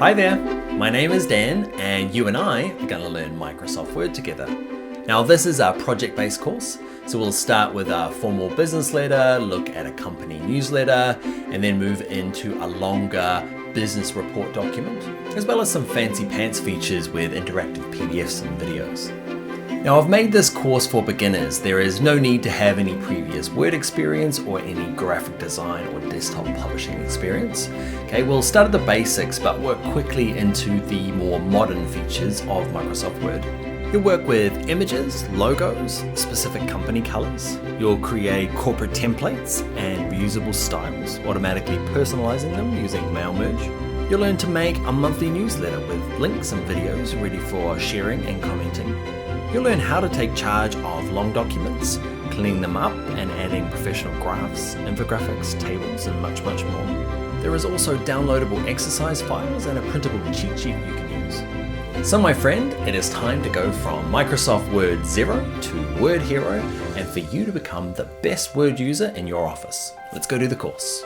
Hi there, my name is Dan and you and I are going to learn Microsoft Word together. Now this is our project-based course, so we'll start with a formal business letter, look at a company newsletter, and then move into a longer business report document, as well as some fancy pants features with interactive PDFs and videos. Now I've made this course for beginners. There is no need to have any previous Word experience or any graphic design or desktop publishing experience. Okay, we'll start at the basics but work quickly into the more modern features of Microsoft Word. You'll work with images, logos, specific company colors. You'll create corporate templates and reusable styles, automatically personalizing them using mail merge. You'll learn to make a monthly newsletter with links and videos ready for sharing and commenting. You'll learn how to take charge of long documents, cleaning them up and adding professional graphs, infographics, tables, and much more. There is also downloadable exercise files and a printable cheat sheet you can use. So my friend, it is time to go from Microsoft Word 0 to Word Hero and for you to become the best Word user in your office. Let's go do the course.